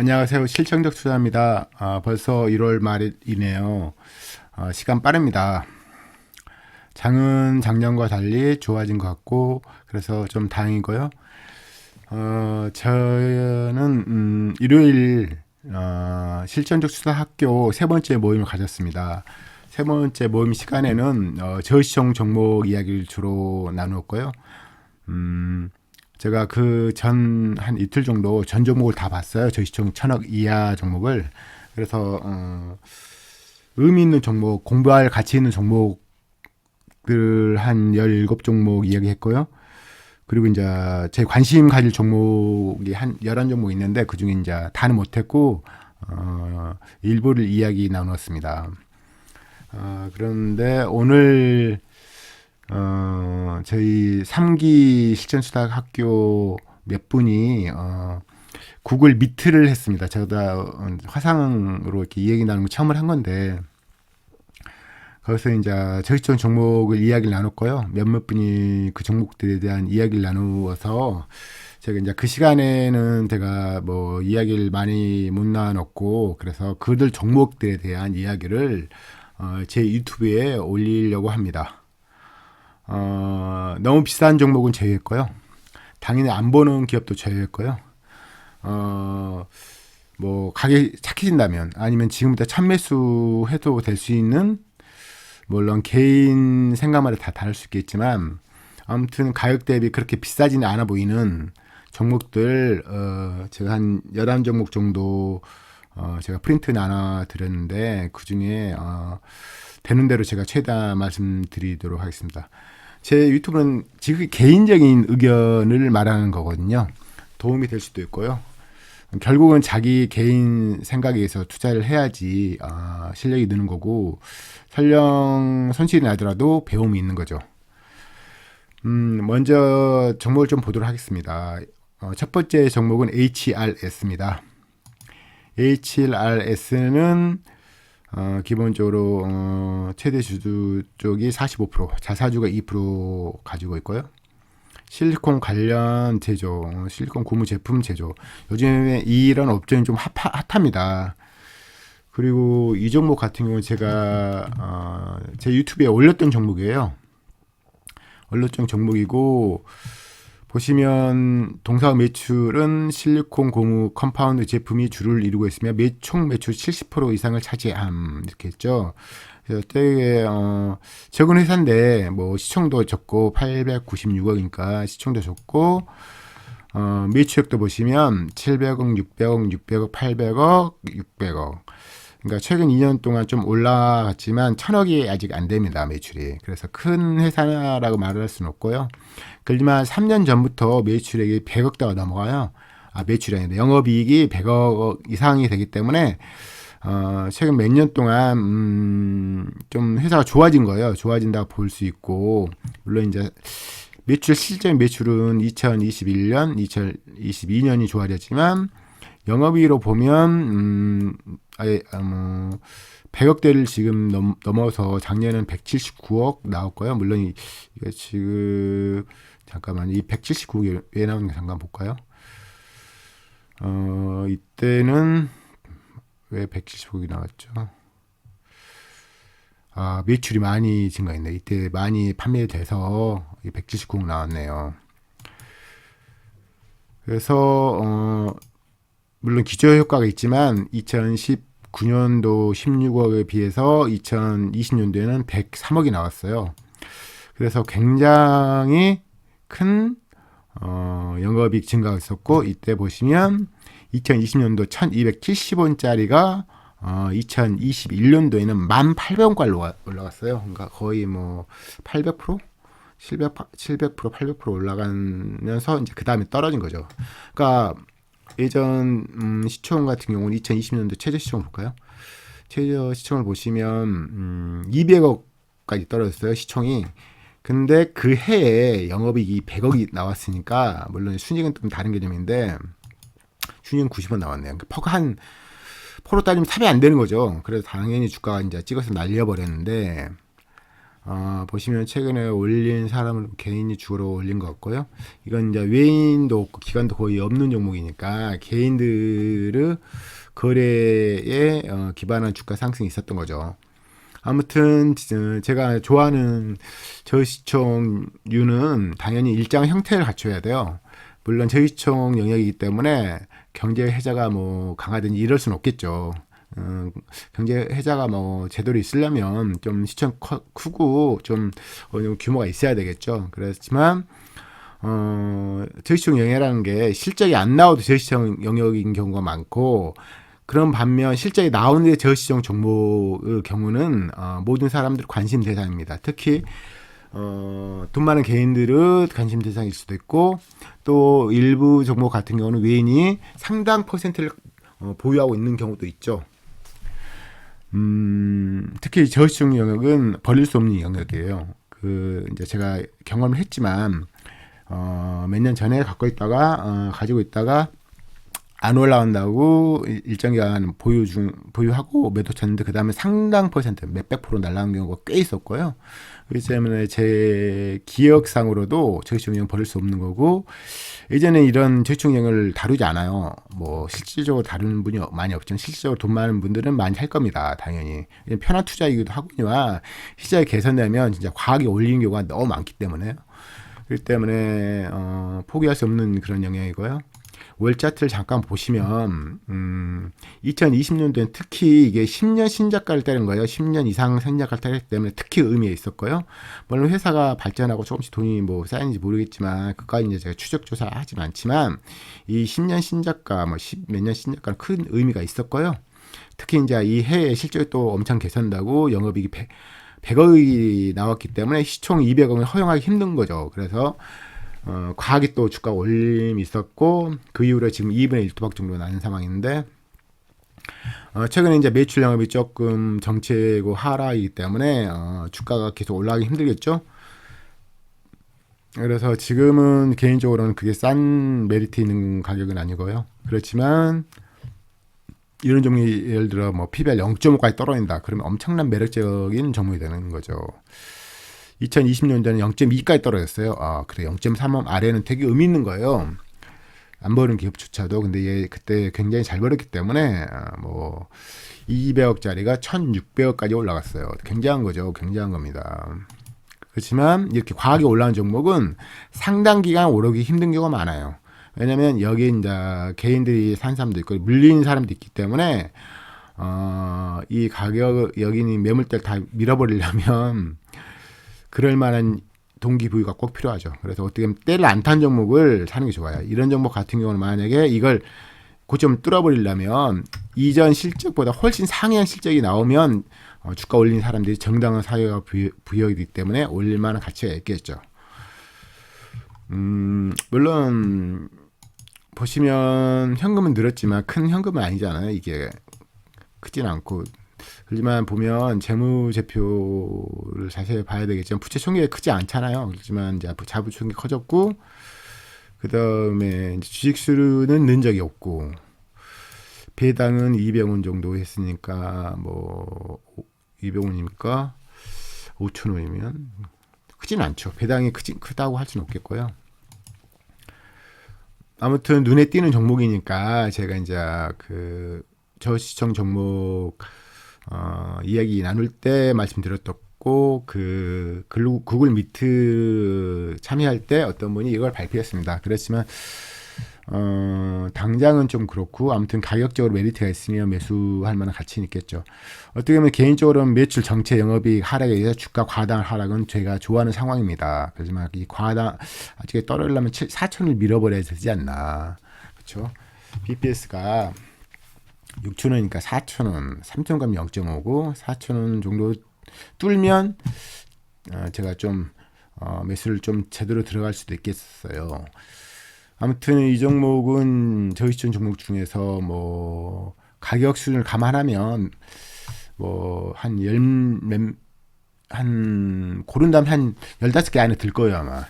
안녕하세요. 실천적 투자입니다. 벌써 1월 말이네요. 시간 빠릅니다. 장은 작년과 달리 좋아진 것 같고 그래서 좀 다행이고요. 저는 일요일 실천적 투자 학교 세 번째 모임을 가졌습니다. 세 번째 모임 시간에는 저시총 종목 이야기를 주로 나누었고요. 제가 그 전 한 이틀 정도 전 종목을 다 봤어요. 저시총 1000억 이하 종목을. 그래서 의미 있는 종목, 공부할 가치 있는 종목들 한 17종목 이야기했고요. 그리고 이제 제 관심 가질 종목이 한 11종목 있는데 그중에 이제 다는 못했고 일부를 이야기 나누었습니다. 그런데 오늘 저희 3기 실전수탁 학교 몇 분이 구글 미트를 했습니다. 제가 화상으로 이렇게 이야기 나누는 거 처음을 한 건데 거기서 이제 저시총 종목을 이야기를 나눴고요. 몇몇 분이 그 종목들에 대한 이야기를 나누어서 제가 이제 그 시간에는 제가 뭐 이야기를 많이 못 나눴고 그래서 그들 종목들에 대한 이야기를 제 유튜브에 올리려고 합니다. 너무 비싼 종목은 제외했고요. 당연히 안 보는 기업도 제외했고요. 뭐 가격이 착해진다면 아니면 지금부터 참매수 해도 될 수 있는 물론 개인 생각마다 다 다를 수 있겠지만 아무튼 가격 대비 그렇게 비싸지는 않아 보이는 종목들 제가 한 11종목 정도 제가 프린트 나눠 드렸는데 그 중에 되는 대로 제가 최대한 말씀드리도록 하겠습니다. 제 유튜브는 지금 개인적인 의견을 말하는 거거든요. 도움이 될 수도 있고요. 결국은 자기 개인 생각에 의해서 투자를 해야지 실력이 느는 거고 설령 손실이 나더라도 배움이 있는 거죠. 먼저 종목을 좀 보도록 하겠습니다. 첫 번째 종목은 HRS입니다. HRS는 기본적으로 최대 주주 쪽이 45%, 자사주가 2% 가지고 있고요. 실리콘 관련 제조, 실리콘 고무 제품 제조. 요즘에 이런 업종이 좀 핫합니다. 그리고 이 종목 같은 경우는 제가 제 유튜브에 올렸던 종목이에요. 올렸던 종목이고 보시면 동사업 매출은 실리콘 고무 컴파운드 제품이 주를 이루고 있으며 총 매출 70% 이상을 차지함 이렇게 했죠. 그래서 되게 적은 회사인데 뭐 시총도 적고 896억이니까 시총도 적고 매출액도 보시면 700억, 600억, 600억, 800억, 600억. 그러니까 최근 2년 동안 좀 올라갔지만 1000억이 아직 안 됩니다, 매출이. 그래서 큰 회사라고 말할 수는 없고요. 그렇지만 3년 전부터 매출액이 100억대가 넘어가요. 매출이 아니라 영업이익이 100억 이상이 되기 때문에 최근 몇 년 동안 좀 회사가 좋아진 거예요. 좋아진다고 볼 수 있고 물론 이제 실제 매출은 2021년, 2022년이 좋아졌지만 영업이익으로 보면 100억대를 지금 넘어서 작년에는 179억 나왔고요. 물론 이게 지금 잠깐만 이 179억이 왜 나오는지 잠깐 볼까요? 이때는 왜 175억이 나왔죠? 매출이 많이 증가했네. 이때 많이 판매돼서 179억 나왔네요. 그래서 물론 기저효과가 있지만 2019년도 16억에 비해서 2020년도에는 103억이 나왔어요. 그래서 굉장히 큰 영업이익 증가가 있었고 이때 보시면 2020년도 1270원짜리가 2021년도에는 1800원까지 올라갔어요. 그러니까 거의 뭐 800%? 700%, 800% 올라가면서 이제 그 다음에 떨어진 거죠. 그러니까 예전 시총 같은 경우는 2020년도 최저 시총 볼까요? 최저 시총을 보시면 200억까지 떨어졌어요. 시총이. 근데 그 해에 영업이익이 100억이 나왔으니까 물론 순이익은 좀 다른 개념인데 순이익은 90원 나왔네요. 그러니까 포로 따지면 3이 안 되는 거죠. 그래서 당연히 주가가 이제 찍어서 날려버렸는데 보시면 최근에 올린 사람을 개인이 주로 올린 것 같고요. 이건 이제 외인도 없고 기관도 거의 없는 종목이니까 개인들의 거래에 기반한 주가 상승이 있었던 거죠. 아무튼 제가 좋아하는 저시총류는 당연히 일정한 형태를 갖춰야 돼요. 물론 저시총 영역이기 때문에 경제 해자가 뭐 강하든지 이럴 수는 없겠죠. 경제 해자가 뭐 제대로 있으려면 좀 시총 크고 좀 어느 정도 규모가 있어야 되겠죠. 그렇지만 저시총 영역이라는 게 실적이 안 나와도 저시총 영역인 경우가 많고, 그런 반면 실적이 나오는데 저시총 종목의 경우는 모든 사람들 관심 대상입니다. 특히 돈 많은 개인들은 관심 대상일 수도 있고, 또 일부 종목 같은 경우는 외인이 상당 퍼센트를 보유하고 있는 경우도 있죠. 특히 저시총 영역은 버릴 수 없는 영역이에요. 이제 제가 경험을 했지만 몇 년 전에 가지고 있다가 안 올라온다고 일정 기간 보유하고 매도 쳤는데 그 다음에 상당 퍼센트 몇백 프로 날아간 경우가 꽤 있었고요. 그렇기 때문에 제 기억상으로도 저시총형 버릴 수 없는 거고, 예전에 이런 저시총형을 다루지 않아요. 뭐 실질적으로 다루는 분이 많이 없지만 실질적으로 돈 많은 분들은 많이 할 겁니다. 당연히 편한 투자이기도 하거니와 시장이 개선되면 진짜 과하게 올리는 경우가 너무 많기 때문에요. 그렇기 때문에 포기할 수 없는 그런 영역이고요. 월 차트를 잠깐 보시면 2020년도엔 특히 이게 10년 신저가를 때린 거예요. 10년 이상 신저가를 때렸기 때문에 특히 의미가 있었고요. 물론 회사가 발전하고 조금씩 돈이 뭐 쌓이는지 모르겠지만 그까지 이제 제가 추적 조사하진 않지만 이 10년 신저가 뭐 10 몇 년 신저가는 큰 의미가 있었고요. 특히 이제 이 해에 실적이 또 엄청 개선되고 영업이익이 100억이 나왔기 때문에 시총 200억을 허용하기 힘든 거죠. 그래서 과하게 또 주가 올림이 있었고, 그 이후로 지금 2분의 1토박 정도 나는 상황인데, 최근에 이제 매출 영업이 조금 정체고 하락이기 때문에 주가가 계속 올라가기 힘들겠죠. 그래서 지금은 개인적으로는 그게 싼 메리트 있는 가격은 아니고요. 그렇지만 이런 종목이 예를 들어 뭐 PBR 0.5까지 떨어진다. 그러면 엄청난 매력적인 종목이 되는 거죠. 2020년도에는 0.2까지 떨어졌어요. 그래 0.3원 아래는 되게 의미 있는 거예요. 안 버는 기업조차도. 근데 얘 그때 굉장히 잘 벌었기 때문에 뭐 200억짜리가 1,600억까지 올라갔어요. 굉장한 거죠. 굉장한 겁니다. 그렇지만 이렇게 과하게 올라온 종목은 상당 기간 오르기 힘든 경우가 많아요. 왜냐면 여기 이제 개인들이 산 사람도 있고 물린 사람도 있기 때문에 이 가격 여기는 매물대를 다 밀어버리려면 그럴 만한 동기부여가 꼭 필요하죠. 그래서 어떻게 보면 때를 안 탄 종목을 사는 게 좋아요. 이런 종목 같은 경우는 만약에 이걸 고점을 뚫어버리려면 이전 실적보다 훨씬 상회한 실적이 나오면 주가 올린 사람들이 정당한 사유가 부여이기 때문에 올릴 만한 가치가 있겠죠. 물론 보시면 현금은 늘었지만 큰 현금은 아니잖아요. 이게 크진 않고. 하지만 보면 재무제표를 자세히 봐야 되겠지만 부채 총액이 크지 않잖아요. 그렇지만 이제 자부 총액이 커졌고, 그 다음에 주식수는 는 적이 없고, 배당은 200원 정도 했으니까 뭐 200원이니까 5,000원이면 크지는 않죠. 배당이 크다고 할 수는 없겠고요. 아무튼 눈에 띄는 종목이니까 제가 이제 그 저시총 종목 이야기 나눌 때 말씀드렸고, 그 구글 미트 참여할 때 어떤 분이 이걸 발표했습니다. 그렇지만 당장은 좀 그렇고, 아무튼 가격적으로 메리트가 있으면 매수할 만한 가치는 있겠죠. 어떻게 보면 개인적으로는 매출 정체 영업이익 하락에 의해서 주가 과다한 하락은 제가 좋아하는 상황입니다. 그렇지만 이 과다 아직 떨어지려면 4천을 밀어버려야 되지 않나. 그렇죠? BPS가 6,000원이니까 4,000원, 3,000원 가면 0.5고 4,000원 정도 뚫면 제가 좀 매수를 좀 제대로 들어갈 수도 있겠어요. 아무튼 이 종목은 저시총 종목 중에서 뭐 가격 수준을 감안하면 뭐 한 고른다면 한 15개 안에 들 거예요, 아마.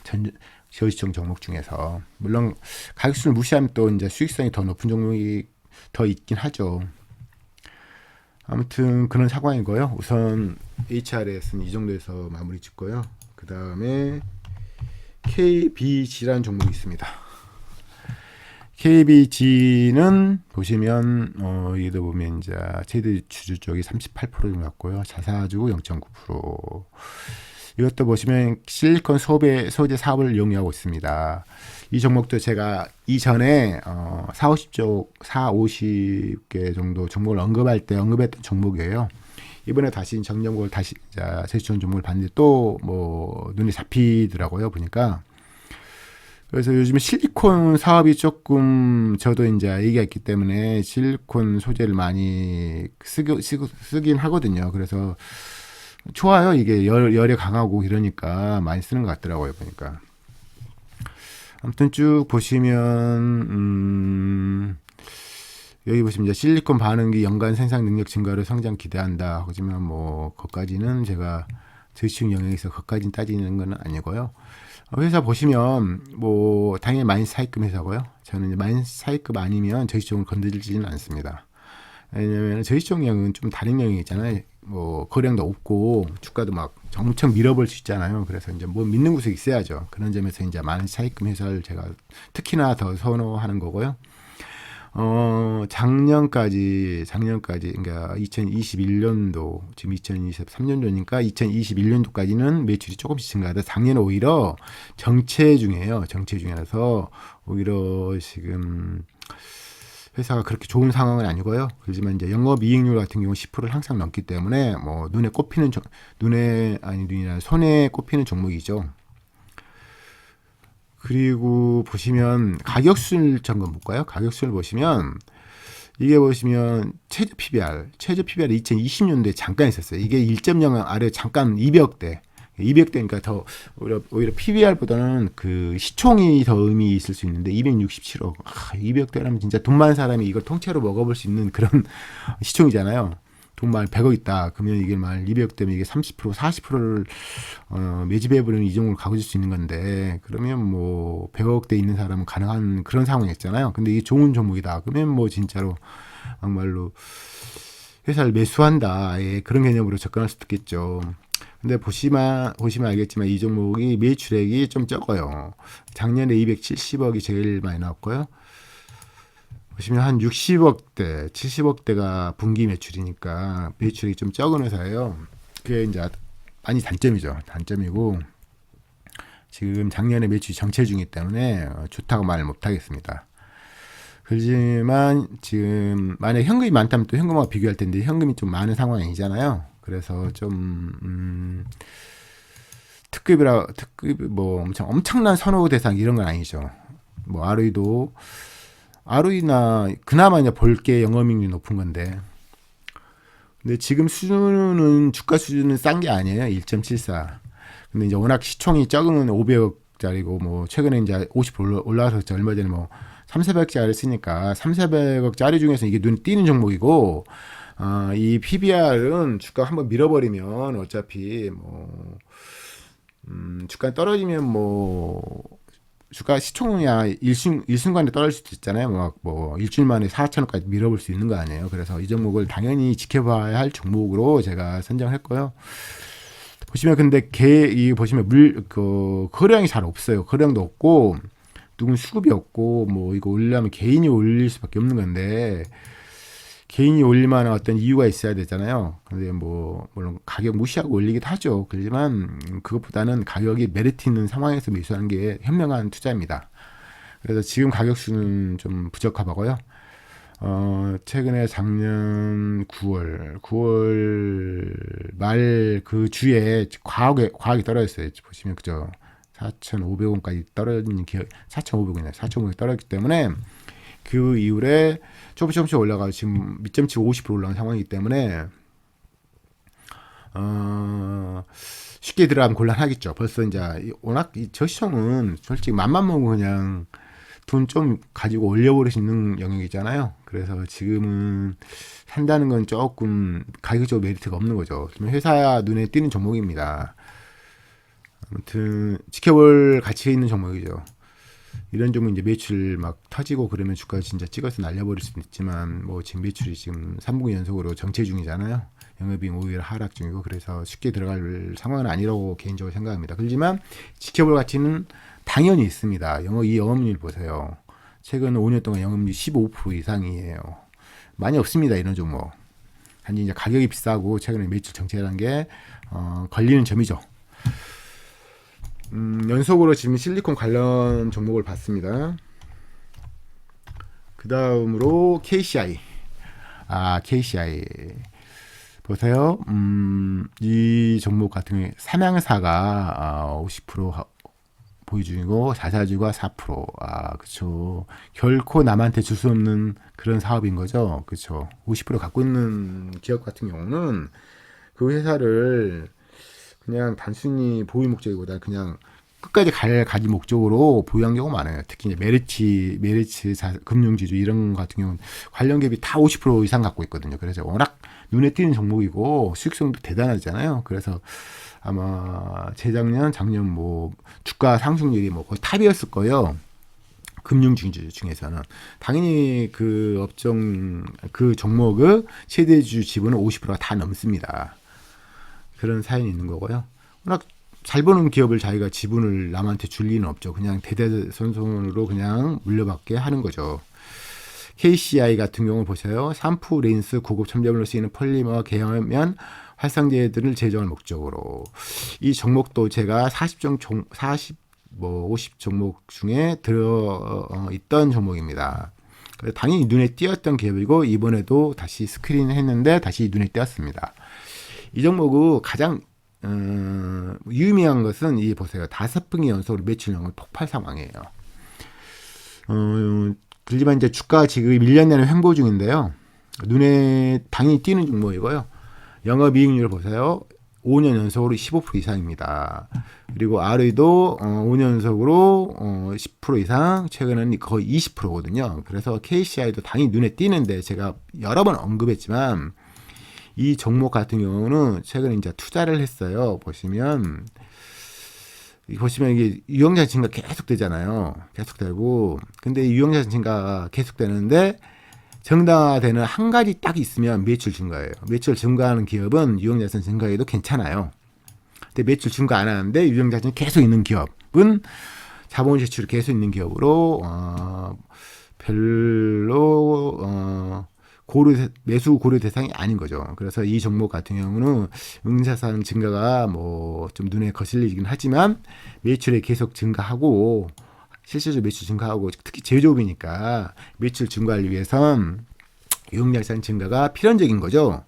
저시총 종목 중에서. 물론 가격 수준을 무시하면 또 이제 수익성이 더 높은 종목이 더 있긴 하죠. 아무튼 그런 상황이고요. 우선 HRS는 이 정도에서 마무리 짓고요. 그 다음에 KBG라는 종목이 있습니다. KBG는 보시면 여기도 보면 이제 최대 주주 쪽이 38% 정도 같고요. 자사주 0.9%. 이것도 보시면 실리콘 소재 사업을 이용하고 있습니다. 이 종목도 제가 이전에 50개 정도 종목을 언급했던 종목이에요. 이번에 다시 정정국을 다시 제시한 종목을 봤는데 또 뭐 눈에 잡히더라고요. 보니까. 그래서 요즘 실리콘 사업이 조금 저도 이제 얘기가 있기 때문에 실리콘 소재를 많이 쓰긴 하거든요. 그래서 좋아요. 이게 열에 강하고 이러니까 많이 쓰는 것 같더라고요. 보니까. 아무튼 쭉 보시면 여기 보시면 이제 실리콘 반응기 연간 생산 능력 증가로 성장 기대한다. 하지만 뭐 그것까지는 제가 저시중 영역에서 그것까지는 따지는 건 아니고요. 회사 보시면 뭐 당연히 마이너스차익금 회사고요. 저는 이제 마이너스차익금 아니면 저시중을 건드리지는 않습니다. 왜냐면 저시중 영역은 좀 다른 영역이 있잖아요. 뭐 거래량도 없고 주가도 막 엄청 밀어볼 수 있잖아요. 그래서 이제 뭐 믿는 구석이 있어야죠. 그런 점에서 이제 마이너스차익금 회사를 제가 특히나 더 선호하는 거고요. 작년까지 그러니까 2021년도 지금 2023년도니까 2021년도까지는 매출이 조금씩 증가하다 작년에 오히려 정체 중이에요. 정체 중이라서 오히려 지금 회사가 그렇게 좋은 상황은 아니고요. 그렇지만 이제 영업이익률 같은 경우 10%를 항상 넘기 때문에 뭐 손에 꼽히는 종목이죠. 그리고 보시면 가격순 점검 볼까요? 가격순을 보시면 이게 보시면 최저 PBR이 2020년도에 잠깐 있었어요. 이게 1.0 아래 잠깐 200대니까 더 오히려 PBR보다는 그 시총이 더 의미 있을 수 있는데 267억. 200대라면 진짜 돈 많은 사람이 이걸 통째로 먹어볼 수 있는 그런 시총이잖아요. 돈 말 100억 있다. 그러면 이게 말 200대면 이게 30% 40%를 매집해버리는 이 종목을 가져줄 수 있는 건데 그러면 뭐 100억대 있는 사람은 가능한 그런 상황이었잖아요. 근데 이게 좋은 종목이다. 그러면 뭐 진짜로 정말로 회사를 매수한다. 예, 그런 개념으로 접근할 수도 있겠죠. 근데 보시면 알겠지만 이 종목이 매출액이 좀 적어요. 작년에 270억이 제일 많이 나왔고요. 보시면 한 60억대, 70억대가 분기 매출이니까 매출이 좀 적은 회사예요. 그게 이제 많이 단점이고 지금 작년에 매출이 정체 중이기 때문에 좋다고 말을 못하겠습니다. 그렇지만 지금 만약에 현금이 많다면 또 현금하고 비교할 텐데 현금이 좀 많은 상황이 아니잖아요. 그래서 좀 특급 뭐 엄청난 선호 대상 이런 건 아니죠. 뭐 ROE나 그나마 이제 볼게 영업이익률이 높은 건데, 근데 지금 수준은 주가 수준은 싼 게 아니에요. 1.74. 근데 이제 워낙 시총이 적은 500억짜리고 뭐 최근에 이제 50% 올라가서 얼마 전에 뭐 3,400억짜리 쓰니까 3,400억짜리 중에서 이게 눈에 띄는 종목이고, 이 PBR은 주가 한번 밀어버리면 어차피 뭐 주가 떨어지면 뭐 주가 시총이야 일순간에 떨어질 수도 있잖아요. 뭐 일주일 만에 4천원까지 밀어볼 수 있는 거 아니에요. 그래서 이 종목을 당연히 지켜봐야 할 종목으로 제가 선정했고요. 보시면 근데 이 보시면 거래량이 잘 없어요. 거래량도 없고 누군 수급이 없고 뭐 이거 올리려면 개인이 올릴 수밖에 없는 건데 개인이 올릴 만한 어떤 이유가 있어야 되잖아요. 근데 뭐 물론 가격 무시하고 올리기도 하죠. 그렇지만 그것보다는 가격이 메리트 있는 상황에서 매수하는 게 현명한 투자입니다. 그래서 지금 가격수는 좀 부적합하고요. 최근에 작년 9월 말 그 주에 과하게 떨어졌어요. 보시면 그죠? 4,500원까지 떨어진 4,500원이 떨어졌기 때문에 그 이후에 조금씩 올라가고 지금 밑점치 50% 올라간 상황이기 때문에 쉽게 들어가면 곤란하겠죠. 벌써 이제 워낙 저 시청은 솔직히 맘만 먹으면 그냥 돈 좀 가지고 올려버릴 수 있는 영역이잖아요. 그래서 지금은 산다는 건 조금 가격적으로 메리트가 없는 거죠. 회사 눈에 띄는 종목입니다. 아무튼 지켜볼 가치 있는 종목이죠. 이런 종목 이제 매출 막 터지고 그러면 주가 진짜 찍어서 날려버릴 수도 있지만 뭐 지금 매출이 지금 3분기 연속으로 정체 중이잖아요. 영업이익 오히려 하락 중이고 그래서 쉽게 들어갈 상황은 아니라고 개인적으로 생각합니다. 그렇지만 지켜볼 가치는 당연히 있습니다. 이 영업률 보세요. 최근 5년 동안 영업률 15% 이상이에요. 많이 없습니다. 이런 종목. 단지 이제 가격이 비싸고 최근에 매출 정체라는 게 걸리는 점이죠. 연속으로 지금 실리콘 관련 종목을 봤습니다. 그 다음으로 KCI. KCI. 보세요. 이 종목 같은 경우에 삼양사가 50% 보유 중이고 자사주가 4%. 그쵸. 결코 남한테 줄 수 없는 그런 사업인 거죠. 그쵸. 50% 갖고 있는 기업 같은 경우는 그 회사를 그냥 단순히 보유 목적이보다 그냥 끝까지 가지 목적으로 보유한 경우가 많아요. 특히 이제 메리츠 금융지주 이런 같은 경우는 관련 기업이 다 50% 이상 갖고 있거든요. 그래서 워낙 눈에 띄는 종목이고 수익성도 대단하잖아요. 그래서 아마 재작년, 작년 뭐 주가 상승률이 뭐 거의 탑이었을 거예요. 금융지주 중에서는 당연히 그 업종 그 종목의 최대주 지분은 50%가 다 넘습니다. 그런 사연이 있는 거고요. 워낙 잘 버는 기업을 자기가 지분을 남한테 줄 리는 없죠. 그냥 대대손손으로 그냥 물려받게 하는 거죠. KCI 같은 경우 보세요. 샴푸, 린스, 고급 첨가물로 쓰이는 폴리머 계열면 활성제들을 제조할 목적으로 이 종목도 제가 50 종목 중에 들어 있던 종목입니다. 당연히 눈에 띄었던 기업이고 이번에도 다시 스크린했는데 다시 눈에 띄었습니다. 이 종목은 가장 유의미한 것은 이 보세요. 5분기 연속으로 매출량은 폭발 상황이에요. 그렇지만 이제 주가 지금 1년 내내 횡보 중인데요. 눈에 당연히 띄는 종목이고요. 영업이익률 보세요. 5년 연속으로 15% 이상입니다. 그리고 ROE도 5년 연속으로 10% 이상, 최근에는 거의 20%거든요. 그래서 KCI도 당연히 눈에 띄는데 제가 여러 번 언급했지만 이 종목 같은 경우는 최근에 이제 투자를 했어요. 보시면 이게 유형자 증가 계속 되잖아요. 계속 되고. 근데 유형자 증가 계속 되는데 정당화되는 한 가지 딱 있으면 매출 증가예요. 매출 증가하는 기업은 유형자산 증가해도 괜찮아요. 근데 매출 증가 안 하는데 유형자산이 계속 있는 기업은 자본 지출이 계속 있는 기업으로 별로 매수 고려 대상이 아닌 거죠. 그래서 이 종목 같은 경우는 응자산 증가가 뭐 좀 눈에 거슬리긴 하지만 매출이 계속 증가하고 실질적으로 매출 증가하고 특히 제조업이니까 매출 증가를 위해선 유형자산 증가가 필연적인 거죠.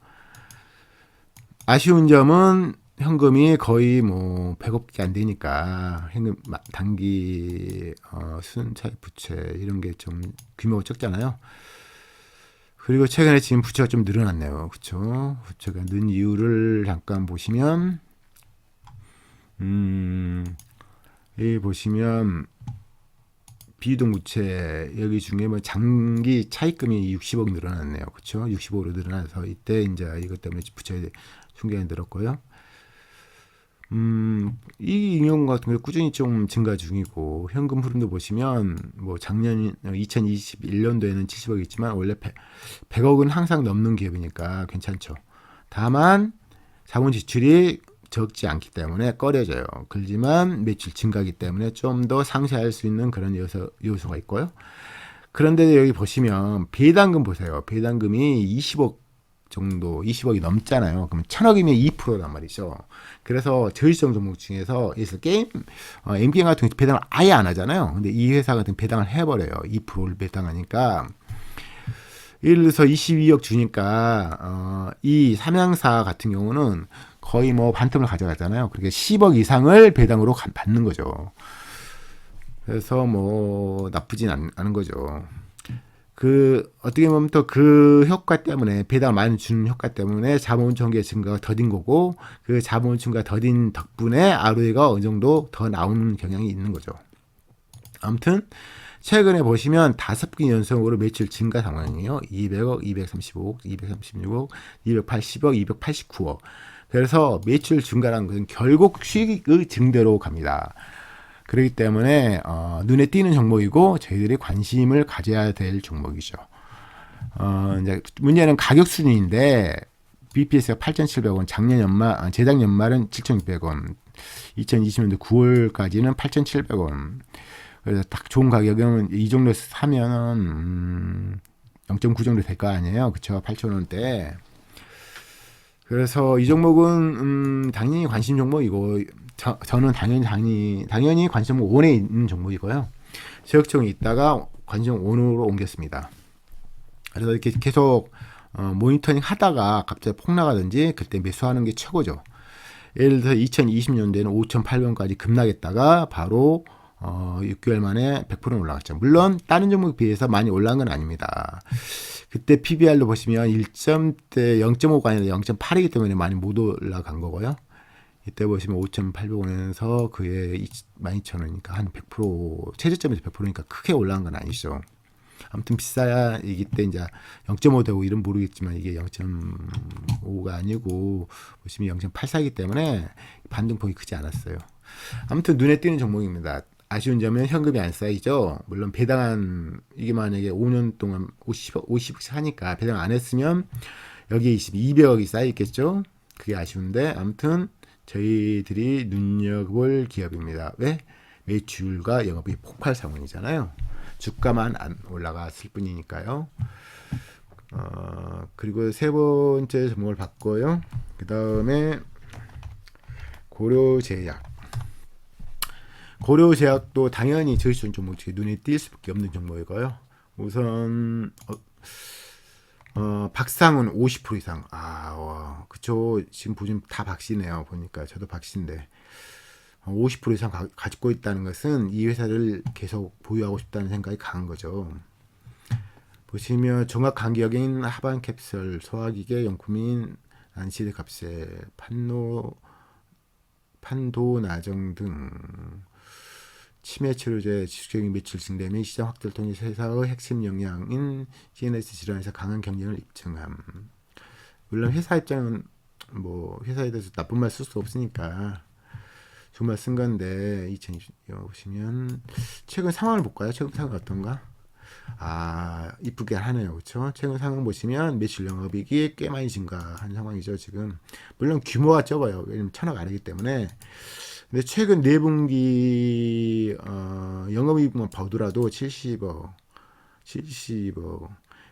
아쉬운 점은 현금이 거의 뭐 100억밖에 안 되니까 현금 단기 순차익 부채 이런 게 좀 규모가 적잖아요. 그리고 최근에 지금 부채가 좀 늘어났네요. 그렇죠? 부채가 는 이유를 잠깐 보시면 여기 보시면 비유동 부채 여기 중에 뭐 장기 차입금이 60억 늘어났네요. 그렇죠? 60억으로 늘어나서 이때 이제 이것 때문에 부채 충격이 늘었고요. 이 임용 같은 경우 꾸준히 좀 증가 중이고 현금 흐름도 보시면 뭐 작년 2021년도에는 70억 있지만 원래 100억은 항상 넘는 기업이니까 괜찮죠. 다만 자본 지출이 적지 않기 때문에 꺼려져요. 그렇지만 매출 증가하기 때문에 좀 더 상쇄할 수 있는 그런 요소가 있고요. 그런데 여기 보시면 배당금 보세요. 배당금이 20억 정도, 20억이 넘잖아요. 그러면 1000억이면 2%란 말이죠. 그래서 저일정 종목 중에서 게임, MBN 같은 경우 배당을 아예 안 하잖아요. 근데 이 회사 같은 배당을 해버려요. 2%를 배당하니까. 예를 들어서 22억 주니까, 이 삼양사 같은 경우는 거의 뭐 반틈을 가져가잖아요. 그러니까 10억 이상을 배당으로 받는 거죠. 그래서 뭐 나쁘진 않은 거죠. 어떻게 보면 또 그 효과 때문에, 배당을 많이 주는 효과 때문에 자본 총계 증가가 더딘 거고, 그 자본 증가 더딘 덕분에 ROE가 어느 정도 더 나오는 경향이 있는 거죠. 아무튼, 최근에 보시면 5분기 연속으로 매출 증가 상황이에요. 200억, 235억, 236억, 280억, 289억. 그래서 매출 증가라는 것은 결국 수익의 증대로 갑니다. 그렇기 때문에 눈에 띄는 종목이고 저희들이 관심을 가져야 될 종목이죠. 이제 문제는 가격 수준인데 BPS가 8,700원, 재작 연말은 7,600원, 2020년도 9월까지는 8,700원. 그래서 딱 좋은 가격은 이 정도에서 사면은 0.9 정도 될 거 아니에요, 그쵸? 8,000원대. 그래서 이 종목은 당연히 관심 종목이고 저는 당연히 관심 종목 1에 있는 종목이고요. 지역종이 있다가 관심 1으로 옮겼습니다. 그래서 이렇게 계속 모니터링 하다가 갑자기 폭락하든지 그때 매수하는 게 최고죠. 예를 들어서 2020년도에는 5,800원까지 급락했다가 바로 6개월 만에 100% 올라갔죠. 물론 다른 종목에 비해서 많이 올라간 건 아닙니다. 그때 PBR로 보시면 1점대 0.5가 아니라 0.8이기 때문에 많이 못 올라간 거고요. 이때 보시면 5,800원에서 그에 12,000원이니까 한 100%, 최저점에서 100%니까 크게 올라간 건 아니죠. 아무튼 비싸야 이때 이제 0.5 되고 이런 모르겠지만 이게 0.5가 아니고 보시면 0.84이기 때문에 반등폭이 크지 않았어요. 아무튼 눈에 띄는 종목입니다. 아쉬운 점은 현금이 안 쌓이죠. 물론 배당한 이게 만약에 5년 동안 50억씩 하니까 배당 안 했으면 여기에 200억이 쌓여 있겠죠. 그게 아쉬운데 아무튼 저희들이 눈여볼 기업입니다. 왜? 매출과 영업이 폭발 상황이잖아요. 주가만 안 올라갔을 뿐이니까요. 그리고 세 번째 종목을 봤고요. 그 다음에 고려제약. 고려제약도 당연히 저희 수준 종목 중에 눈에 띌 수밖에 없는 종목이고요. 우선 박상훈 50% 이상. 그쵸. 지금 보시면 다 박씨네요. 보니까 저도 박씨인데 50% 이상 가지고 있다는 것은 이 회사를 계속 보유하고 싶다는 생각이 강한 거죠. 보시면 종합간기역인 하반캡슐, 소화기계 용품인 안시드캅셀, 판도나정 등 치매치료제 지속적인 매출 증대 및 시장 확대를 통해 회사의 핵심 역량인 CNS 질환에서 강한 경쟁을 입증함. 물론 회사 입장은 뭐 회사에 대해서 나쁜 말 쓸 수 없으니까 좋은 말 쓴 건데 2020년 보시면 최근 상황을 볼까요? 최근 상황 어떤가? 이쁘게 하네요. 그렇죠? 최근 상황 보시면 매출 영업이익이 꽤 많이 증가한 상황이죠. 지금 물론 규모가 적어요. 왜냐면 1,000억 아니기 때문에. 근데 최근 4분기 영업이익만 보더라도 70억,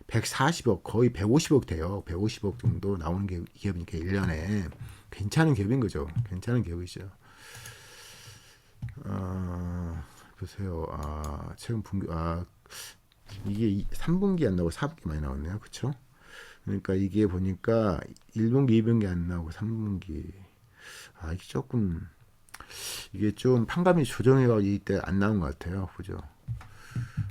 140억, 거의 150억 돼요. 150억 정도 나오는 기업이니까 1년에 괜찮은 기업인 거죠. 괜찮은 기업이죠. 보세요. 최근 분기 이게 3분기 안 나오고 4분기 많이 나왔네요. 그렇죠? 그러니까 이게 보니까 1분기, 2분기 안 나오고 3분기. 이게 좀 판감이 조정해가지고 이때 안 나온 것 같아요. 그죠?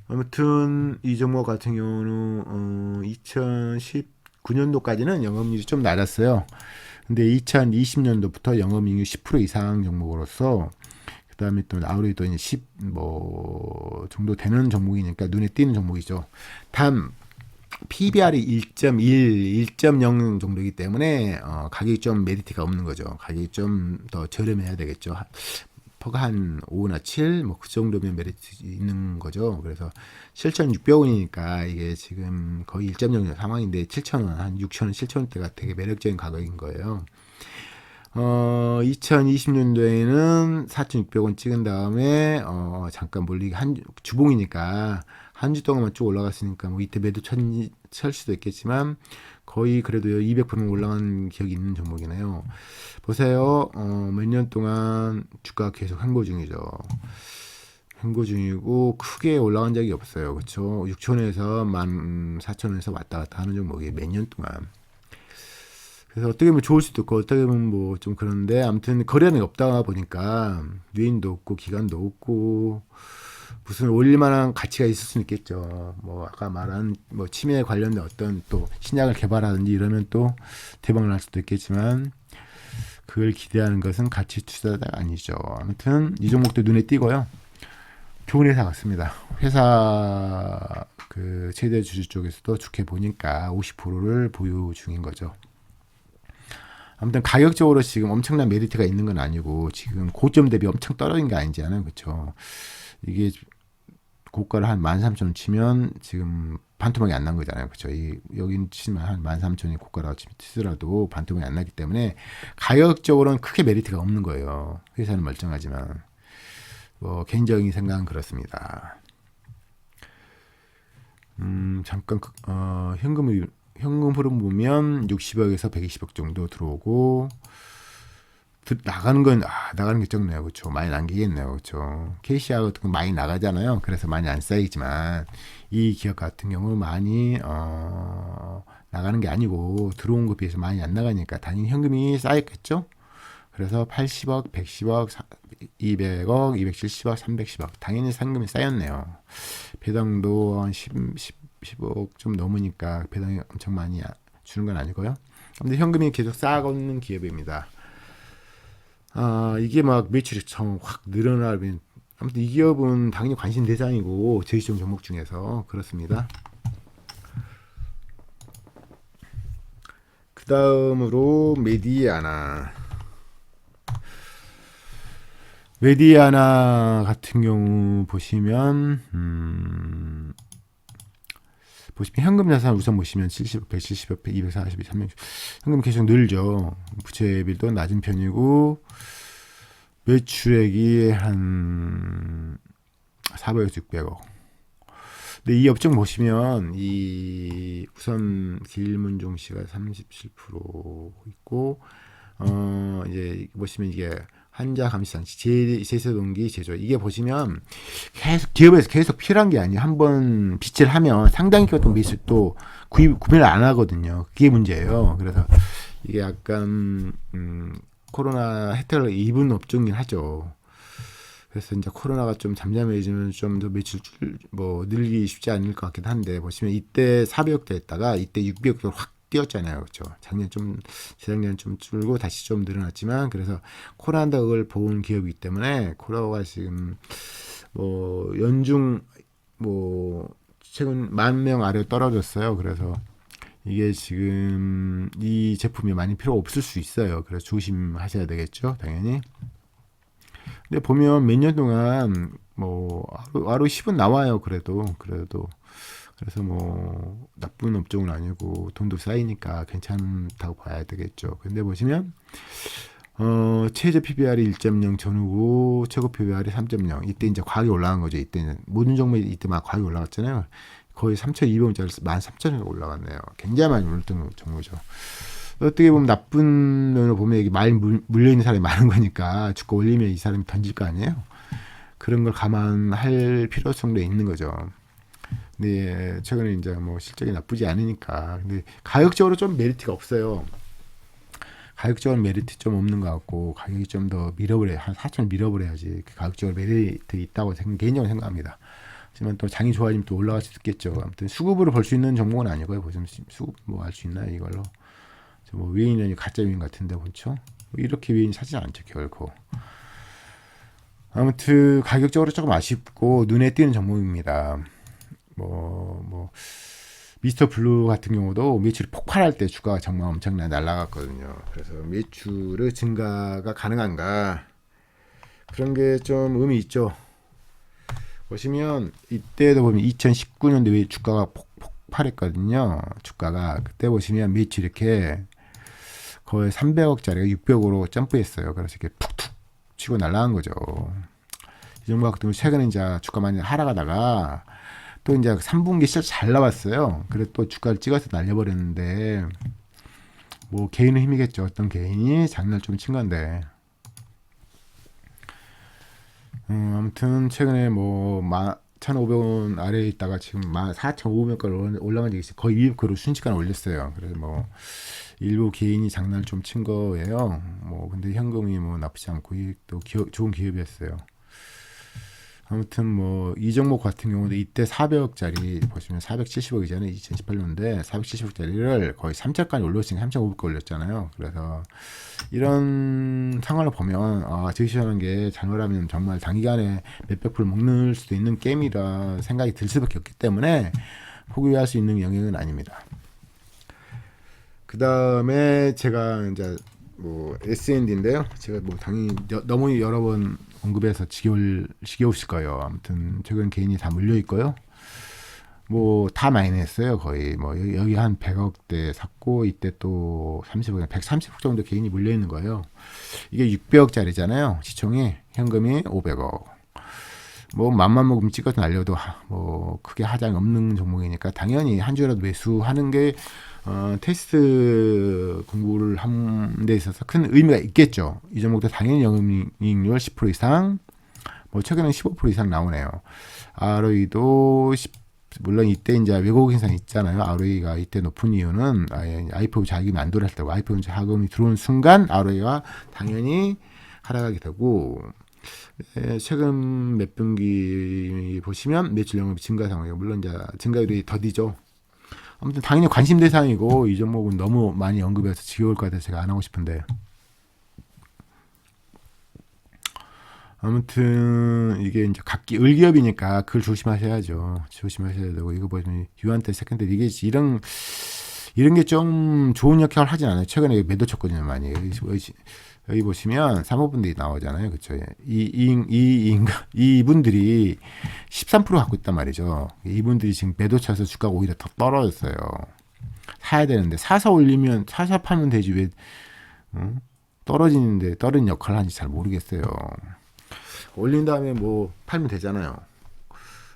아무튼 이 종목 같은 경우는 2019년도까지는 영업이익이 좀 낮았어요. 근데 2020년도부터 영업이익 10% 이상 종목으로서 그 다음에 또 아우리 또 10 정도 되는 종목이니까 눈에 띄는 종목이죠. 단 PBR이 1.1, 1.0 정도이기 때문에 가격이 좀 메리트가 없는 거죠. 가격이 좀 더 저렴해야 되겠죠. 퍼가 한 5나 7, 뭐 그 정도면 메리트 있는 거죠. 그래서 7,600원이니까 이게 지금 거의 1.0 상황인데 7,000원, 한 6,000원, 7,000원대가 되게 매력적인 가격인 거예요. 2020년도에는 4,600원 찍은 다음에 잠깐 몰리기 주봉이니까 한 주 동안만 쭉 올라갔으니까 뭐 이때 매도 찰 수도 있겠지만 거의 그래도 200% 올라간 기억이 있는 종목이네요. 보세요. 몇 년 동안 주가 계속 횡보 중이죠. 횡보 중이고 크게 올라간 적이 없어요. 그렇죠? 6천원에서 14,000원에서 왔다 갔다 하는 종목이 몇 년 동안. 그래서 어떻게 보면 좋을 수도 있고 어떻게 보면 뭐 좀 그런데 아무튼 거래량이 없다 보니까 유인도 없고 기간도 없고 무슨 올릴 만한 가치가 있을 수는 있겠죠. 뭐 아까 말한 뭐 치매에 관련된 어떤 또 신약을 개발하든지 이러면 또 대박 날 수도 있겠지만 그걸 기대하는 것은 가치 투자가 아니죠. 아무튼 이 종목도 눈에 띄고요. 좋은 회사 같습니다. 회사 그 최대 주주 쪽에서도 좋게 보니까 50%를 보유 중인 거죠. 아무튼 가격적으로 지금 엄청난 메리트가 있는 건 아니고 지금 고점 대비 엄청 떨어진 게 아니잖아요. 그렇죠? 이게 고가를 한 13,000원 치면 지금 반토막이 안 난 거잖아요. 그렇죠? 여긴 치면 한 13,000원이 고가라고 치더라도 반토막이 안 나기 때문에 가격적으로는 크게 메리트가 없는 거예요. 회사는 멀쩡하지만 뭐 개인적인 생각은 그렇습니다. 잠깐 현금 흐름 보면 60억에서 120억 정도 들어오고 나가는 게 적네요. 그렇죠. 많이 남기겠네요. 그렇죠. KCR 같은 건 많이 나가잖아요. 그래서 많이 안 쌓이지만 이 기업 같은 경우는 많이 나가는 게 아니고 들어온 것에 비해서 많이 안 나가니까 당연히 현금이 쌓였겠죠. 그래서 80억, 110억, 200억, 270억, 310억 당연히 상금이 쌓였네요. 배당도 한 10억 좀 넘으니까 배당이 엄청 많이 주는 건 아니고요. 근데 현금이 계속 쌓아가는 기업입니다. 이게 막 매출이 확 늘어나면 아무튼 이 기업은 당연히 관심 대상이고 제시종 종목 중에서 그렇습니다. 그 다음으로 메디아나 같은 경우 보시면 현금 자산 우선 보시면 70억, 170억, 240억, 360억 현금 계속 늘죠. 부채비도 낮은 편이고 매출액이 한 400에서 600억. 근데 이 업종 보시면 이 우선 길문종 씨가 37% 있고 이제 보시면 이게 한자 감시장 제세동기 제조 이게 보시면 계속 기업에서 계속 필요한 게 아니에요. 한번 빚을 하면 상당히 또 미술 또 구매를 안 하거든요. 그게 문제예요. 그래서 이게 약간 코로나 혜택을 입은 업종이긴 하죠. 그래서 이제 코로나가 좀 잠잠해지면 좀 더 매출 늘기 쉽지 않을 것 같긴 한데 보시면 이때 400억대 했다가 이때 600억대로 확 뛰었잖아요. 그렇죠. 재작년 좀 줄고 다시 좀 늘어났지만 그래서 코로나를 본 기업이기 때문에 코로나가 지금 연중 최근 10,000명 아래로 떨어졌어요. 그래서 이게 지금 이 제품이 많이 필요 없을 수 있어요. 그래서 조심하셔야 되겠죠. 당연히. 근데 보면 몇 년 동안 하루 10은 나와요. 그래서 나쁜 업종은 아니고 돈도 쌓이니까 괜찮다고 봐야 되겠죠. 근데 보시면 최저 PBR이 1.0 전후고 최고 PBR이 3.0 이때 이제 과하게 올라간 거죠. 이때는 모든 종목이 이때 막 과하게 올라갔잖아요. 거의 3,200원짜리 13,000원에 올라갔네요. 굉장히 많이 올랐던 종목이죠. 어떻게 보면 나쁜 면을 보면 이게 많이 물려있는 사람이 많은 거니까 주가 올리면 이 사람이 던질 거 아니에요. 그런 걸 감안할 필요성도 있는 거죠. 근데 최근에 이제 실적이 나쁘지 않으니까. 근데 가격적으로 좀 메리트가 없어요. 가격적으로 메리트 좀 없는 것 같고 가격이 좀 더 밀어버려야 한 4,000원 밀어버려야지 가격적으로 메리트 있다고 개인적으로 생각합니다. 하지만 또 장이 좋아지면 또 올라갈 수 있겠죠. 아무튼 수급으로 볼 수 있는 종목은 아니고요. 보시면 수급 할 수 있나 이걸로. 외인이 가짜 외인 같은데 그렇죠? 이렇게 외인이 사지 않죠 결코. 아무튼 가격적으로 조금 아쉽고 눈에 띄는 종목입니다. 미스터 블루 같은 경우도 매출이 폭발할 때 주가가 정말 엄청나게 날아갔거든요. 그래서 매출의 증가가 가능한가 그런 게 좀 의미 있죠. 보시면 이때도 보면 2019년도에 주가가 폭발했거든요. 주가가 그때 보시면 매출 이렇게 거의 300억짜리가 600억으로 점프했어요. 그래서 이렇게 툭툭 치고 날아간 거죠. 이 종목 같은 경우 최근에 이제 주가 많이 하락하다가 또 이제 3분기 실적 잘 나왔어요. 그래서 또 주가를 찍어서 날려버렸는데 개인의 힘이겠죠. 어떤 개인이 장난을 좀 친 건데. 아무튼 최근에 1,500원 아래에 있다가 지금 4,500원까지 올라간 적이 있어요. 거의 200%로 순식간에 올렸어요. 그래서 일부 개인이 장난을 좀 친 거예요. 근데 현금이 나쁘지 않고 또 좋은 기업이었어요. 아무튼 이 종목 같은 경우도 이때 400억짜리 보시면 470억이잖아요. 2018년인데 470억짜리를 거의 3천까지 올렸으니까 3,500원 올렸잖아요. 그래서 이런 상황을 보면 제시하는 게 잘못하면 정말 단기간에 몇백 프로 먹는 수도 있는 게임이라 생각이 들 수밖에 없기 때문에 포기할 수 있는 영역은 아닙니다. 그 다음에 제가 이제 뭐 S&D인데요. 제가 뭐 당연히 너무 여러 번 언급해서 지겨우실 거예요. 아무튼 최근 개인이 다 물려 있고요. 뭐 다 마이너스예요. 거의 뭐 여기 한 100억대 샀고 이때 또 30억, 130억 정도 개인이 물려 있는 거예요. 이게 600억짜리잖아요. 시총이 현금이 500억. 뭐 맘만 먹으면 찍어서 날려도 뭐 크게 하장 없는 종목이니까 당연히 한 주라도 매수하는 게 테스트 공부를 하는 데 있어서 큰 의미가 있겠죠. 이 종목도 당연히 영업이익률 10% 이상, 뭐 최근에는 15% 이상 나오네요. ROE도 물론 이때 이제 외국 인상 있잖아요. ROE가 이때 높은 이유는 IPO 자금이 안 돌았을 때고 IPO 자금이 들어온 순간 ROE가 당연히 하락하게 되고, 최근 몇 분기 보시면 매출 영업이 증가 상황이에요. 물론 이제 증가율이 더디죠. 아무튼 당연히 관심 대상이고 이 종목은 너무 많이 언급해서 지겨울 것 같아서 제가 안 하고 싶은데, 아무튼 이게 이제 각기 을기업이니까 그걸 조심하셔야죠. 조심하셔야 되고, 이거 보시면 유한테 세컨드 이게 이런 게 좀 좋은 역할을 하진 않아요. 최근에 매도 쳤거든요, 많이. 여기 보시면 사모분들이 나오잖아요. 그쵸? 이분들이 13% 갖고 있단 말이죠. 이분들이 지금 매도 쳐서 주가가 오히려 더 떨어졌어요. 사야 되는데, 사서 올리면, 사서 파면 되지, 왜, 떨어지는데, 떨어진 역할을 하는지 잘 모르겠어요. 올린 다음에 뭐, 팔면 되잖아요.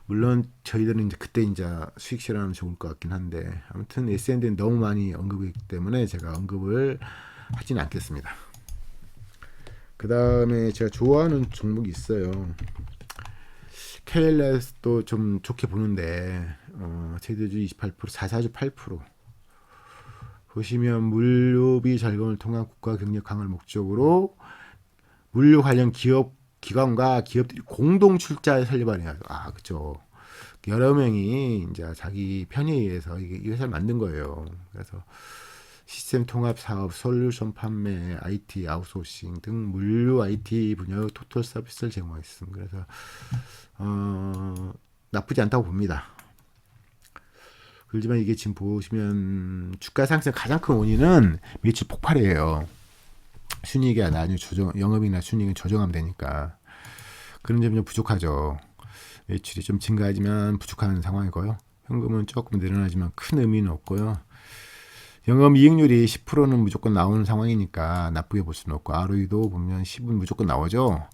물론, 저희들은 이제 그때 이제 수익 실현하면 좋을 것 같긴 한데, 아무튼 S&D는 너무 많이 언급이기 때문에 제가 언급을 하지는 않겠습니다. 그 다음에 제가 좋아하는 종목이 있어요. KLS도 좀 좋게 보는데, 최대주 28%, 자사주 8%. 보시면 물류비 절감을 통한 국가 경력 강화를 목적으로 물류 관련 기관과 기업들이 공동 출자에 설립하네요. 그렇죠. 여러 명이 이제 자기 편의에 의해서 이 회사를 만든 거예요. 그래서 시스템 통합 사업, 솔루션 판매, IT 아웃소싱 등 물류 IT 분야의 토탈 서비스를 제공했습니다. 그래서 나쁘지 않다고 봅니다. 그렇지만 이게 지금 보시면 주가 상승 가장 큰 원인은 매출 폭발이에요. 순이익이 나중에 영업이나 순이익은 조정하면 되니까 그런 점이 좀 부족하죠. 매출이 좀 증가하지만 부족한 상황이고요. 현금은 조금 늘어나지만 큰 의미는 없고요. 영업이익률이 10%는 무조건 나오는 상황이니까 나쁘게 볼 수는 없고, ROE도 보면 10은 무조건 나오죠.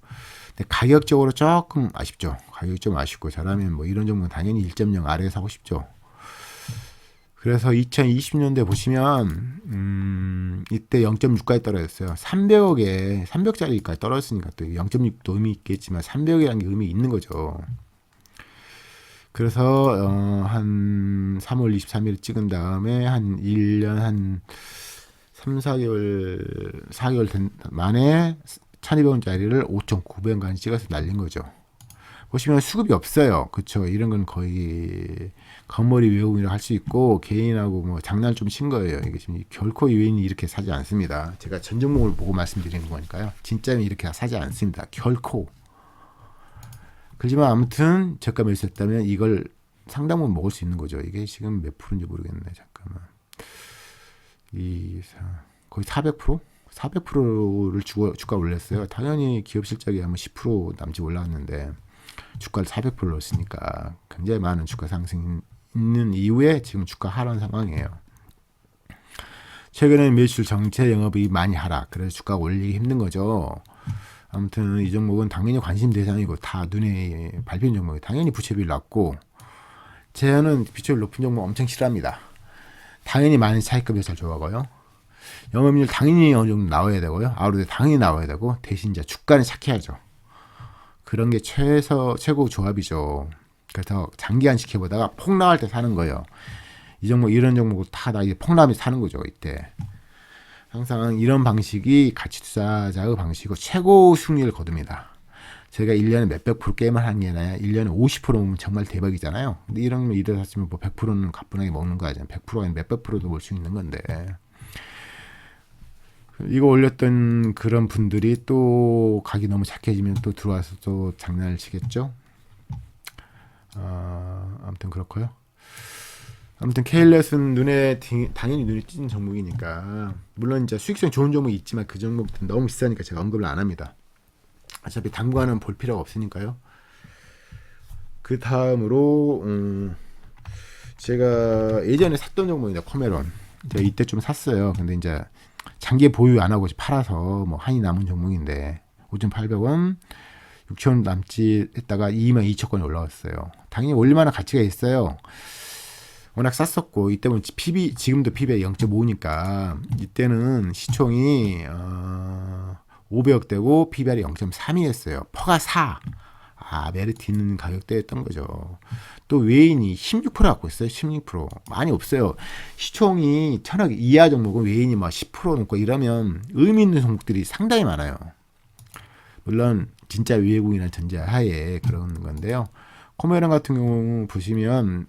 근데 가격적으로 조금 아쉽죠. 가격이 좀 아쉽고, 저라면 뭐 이런 종목은 당연히 1.0 아래에 사고 싶죠. 그래서 2020년대 보시면 이때 0.6까지 떨어졌어요. 300억짜리까지 떨어졌으니까 또 0.6도 의미 있겠지만 300억이라는 게 의미 있는 거죠. 그래서 한 3월 23일 찍은 다음에 한 1년 한 3, 4개월 된 만에 1200원짜리를 5,900원까지 찍어서 날린 거죠. 보시면 수급이 없어요. 그쵸? 이런 건 거의 건머리 외국인이라고 할 수 있고, 개인하고 뭐 장난 좀 친 거예요. 이게 지금 결코 유인이 이렇게 사지 않습니다. 제가 전 종목을 보고 말씀드리는 거니까요. 진짜는 이렇게 사지 않습니다. 결코. 그렇지만 아무튼 저가 매수했다면 이걸 상당분 먹을 수 있는 거죠. 이게 지금 몇 프로인지 모르겠네. 잠깐만. 거의 400%? 400%를 주가 올렸어요. 당연히 기업 실적이 한번 10% 남짓 올라왔는데 주가를 400% 넣었으니까 굉장히 많은 주가 상승이 있는 이후에 지금 주가 하락 상황이에요. 최근에 매출 정체 영업이 많이 하락. 그래서 주가가 올리기 힘든 거죠. 아무튼 이 종목은 당연히 관심 대상이고 다 눈에 밟힌 종목이 당연히 부채비율 낮고, 저는 부채비율 높은 종목 엄청 싫어합니다. 당연히 많은 차익급 회사를 좋아하고요. 영업이익률 당연히 어느 정도 나와야 되고요. ROE 당연히 나와야 되고, 대신 이제 주가는 착해야죠. 그런 게 최고 조합이죠. 그래서 장기간 지켜보다가 폭락할 때 사는 거예요. 이 종목 이런 종목을 다 이제 폭락하면서 사는 거죠. 이때. 항상 이런 방식이 가치 투자자의 방식이고 최고 수익률을 거둡니다. 제가 1년에 몇백 프로 게임을 하는 게 아니라 1년에 50%면 정말 대박이잖아요. 근데 이러면 샀으면 뭐 100%는 가뿐하게 먹는 거 아니잖아요. 100%가 아니라 몇백 프로도 볼 수 있는 건데. 이거 올렸던 그런 분들이 또 가격이 너무 착해지면 또 들어와서 또 장난을 치겠죠. 아무튼 그렇고요. 아무튼 케일렛은 당연히 눈에 띄는 종목이니까, 물론 이제 수익성 좋은 종목이 있지만 그 종목들은 너무 비싸니까 제가 언급을 안 합니다. 어차피 당분간은 볼 필요가 없으니까요. 그 다음으로 제가 예전에 샀던 종목입니다. 코메론. 제가 이때 좀 샀어요. 근데 이제 장기 보유 안 하고 팔아서 뭐 한이 남은 종목인데 5,800원 6,000원 남짓 했다가 22,000원이 올라왔어요. 당연히 올릴만한 가치가 있어요. 워낙 쌌었고 이때는 지금도 PBR 0.5니까 이때는 시총이 500억대고 PBR이 0.3이었어요. 퍼가 4. 메리트 있는 가격대였던 거죠. 또 외인이 16% 갖고 있어요. 16%. 많이 없어요. 시총이 1,000억 이하 종목은 외인이 막 10% 넘고 이러면 의미 있는 종목들이 상당히 많아요. 물론 진짜 외국인이나 전제하에 그런 건데요. 코메론 같은 경우 보시면